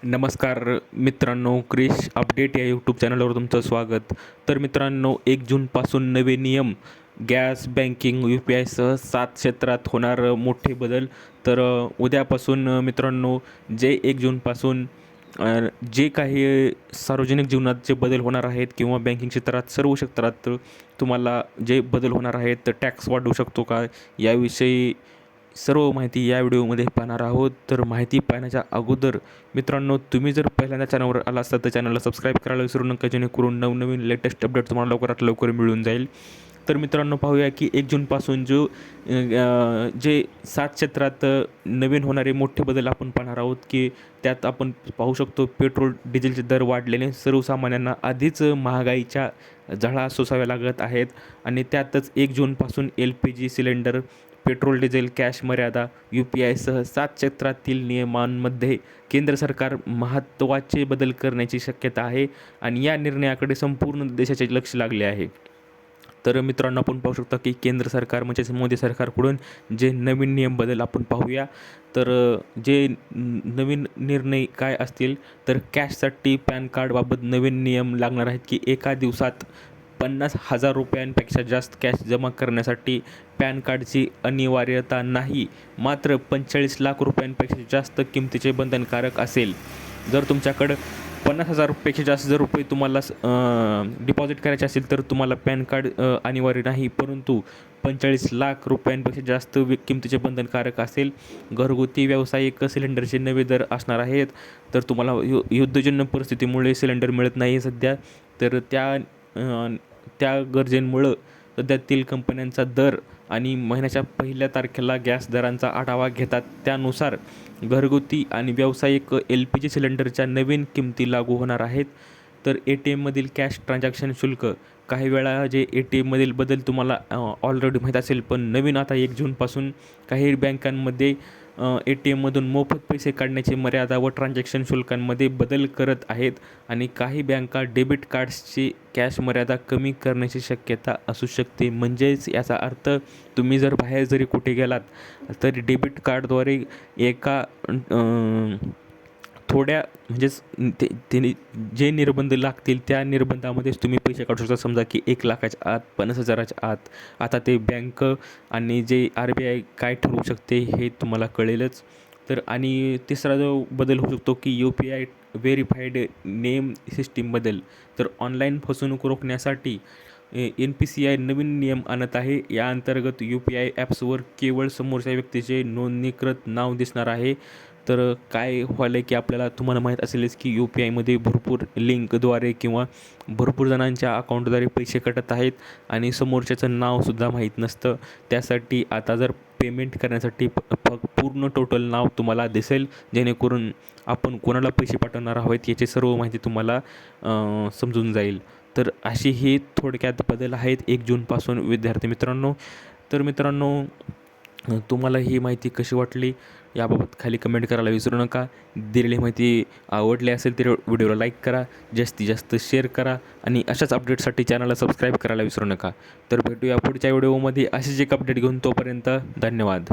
नमस्कार मित्रांनो, क्रिश अपडेट या यूट्यूब चॅनलवर तुमचं स्वागत. तर मित्रांनो, 1 जूनपासून नवे नियम, गॅस, बँकिंग, UPI सह 7 क्षेत्रात होणार मोठे बदल. तर उद्यापासून मित्रांनो, जे 1 जूनपासून जे काही सार्वजनिक जीवनात जे बदल होणार आहेत किंवा बँकिंग क्षेत्रात सर्व क्षेत्रात तुम्हाला जे बदल होणार आहेत, तर टॅक्स वाढू शकतो का, याविषयी सर्व माहिती या व्हिडिओमध्ये पाहणार आहोत. तर माहिती पाहण्याच्या अगोदर मित्रांनो, तुम्ही जर पहिल्यांदा चॅनलवर आला असता तर चॅनलला सबस्क्राईब करायला विसरू नका, जेणेकरून नवनवीन लेटेस्ट अपडेट तुम्हाला लवकरात लवकर मिळून जाईल. तर मित्रांनो, पाहूया की 1 जूनपासून जे 7 क्षेत्रात नवीन होणारे मोठे बदल आपण पाहणार आहोत. की त्यात आपण पाहू शकतो, पेट्रोल डिझेलचे दर वाढल्याने सर्वसामान्यांना आधीच महागाईच्या झळा सोसाव्या लागत आहेत. आणि त्यातच 1 जूनपासून LPG cylinder, petrol diesel cash मर्यादा, UPI सह 7 क्षेत्रातील नियमांमध्ये केंद्र सरकार महत्त्वाचे बदल करण्याची शक्यता आहे. आणि या निर्णयाकडे संपूर्ण देशाचे लक्ष लागले आहे. तर मित्रांनो, आपण पाहू शकता की केंद्र सरकार म्हणजेच मोदी सरकारकडून जे नवीन नियम बदल आपण पाहूया. तर जे नवीन निर्णय काय असतील, तर कॅशसाठी पॅन कार्डबाबत नवीन नियम लागणार आहेत. की एका दिवसात 50,000 रुपयांपेक्षा जास्त कॅश जमा करण्यासाठी पॅन कार्डची अनिवार्यता नाही, मात्र 45 लाख रुपयांपेक्षा जास्त किमतीचे बंधनकारक असेल. जर तुमच्याकडं 50,000 रुपयापेक्षा जास्त जर रुपये तुम्हाला डिपॉझिट करायचे असेल, तर तुम्हाला पॅन कार्ड अनिवार्य नाही, परंतु 45 लाख रुपयांपेक्षा जास्त किमतीचे बंधनकारक असेल. घरगुती व्यावसायिक सिलेंडरचे नवे दर असणार आहेत. तर तुम्हाला युद्धजन्य परिस्थितीमुळे सिलेंडर मिळत नाही सध्या, तर त्या गरजेमुळं सध्यातील कंपन्यांचा दर आणि महिन्याच्या 1 तारखेला गॅस दरांचा आढावा घेतात. त्यानुसार घरगुती आणि व्यावसायिक LPG सिलेंडरच्या नवीन किमती लागू होणार आहेत. तर ATMमधील कॅश ट्रान्झॅक्शन शुल्क, काही वेळा जे ATMमधील बदल तुम्हाला ऑलरेडी माहीत असेल, पण नवीन आता 1 जूनपासून काही बँकांमध्ये ATMमधून मोफत पैसे काढण्याची मर्यादा व ट्रान्झॅक्शन शुल्कांमध्ये बदल करत आहेत. आणि काही बँका डेबिट कार्ड्सची कॅश मर्यादा कमी करण्याची शक्यता असू शकते. म्हणजेच याचा अर्थ, तुम्ही जर बाहेर जरी कुठे गेलात तर डेबिट कार्डद्वारे एका थोड्या म्हणजेच ते जे निर्बंध लागतील त्या निर्बंधामध्येच तुम्ही पैसे काढू शकता. समजा की 1 लाखाच्या आत, 50,000च्या आत. आता ते बँक आणि जे RBI काय ठरवू शकते हे तुम्हाला कळेलच. तर आणि तिसरा जो बदल होऊ शकतो की UPI व्हेरीफाईड नेम सिस्टीम बदल. तर ऑनलाईन फसवणूक रोखण्यासाठी NPCI नवीन नियम आणत आहे. या अंतर्गत UPI ॲप्सवर केवळ समोरच्या व्यक्तीचे नोंदणीकृत नाव दिसणार आहे. तर काय व्हायलं की आपल्याला तुम्हाला माहीत असेलच की UPIमध्ये भरपूर लिंकद्वारे किंवा भरपूर जणांच्या अकाउंटद्वारे पैसे कटत आहेत आणि समोरच्याचं नावसुद्धा माहीत नसतं. त्यासाठी आता जर पेमेंट करण्यासाठी पूर्ण टोटल नाव तुम्हाला दिसेल, जेणेकरून आपण कोणाला पैसे पाठवणार आहोत याची सर्व माहिती तुम्हाला समजून जाईल. तर अशी ही थोडक्यात बदल आहेत 1 जूनपासून विद्यार्थी मित्रांनो. तर मित्रांनो, तुम्हाला ही माहिती कशी वाटली याबाबत खाली कमेंट करायला विसरू नका. दिलेली माहिती आवडली असेल तर व्हिडिओला लाईक करा, जास्तीत जास्त शेअर करा आणि अशाच अपडेटसाठी चॅनलला सबस्क्राईब करायला विसरू नका. तर भेटूया पुढच्या व्हिडिओमध्ये असेच एक अपडेट घेऊन. तोपर्यंत धन्यवाद.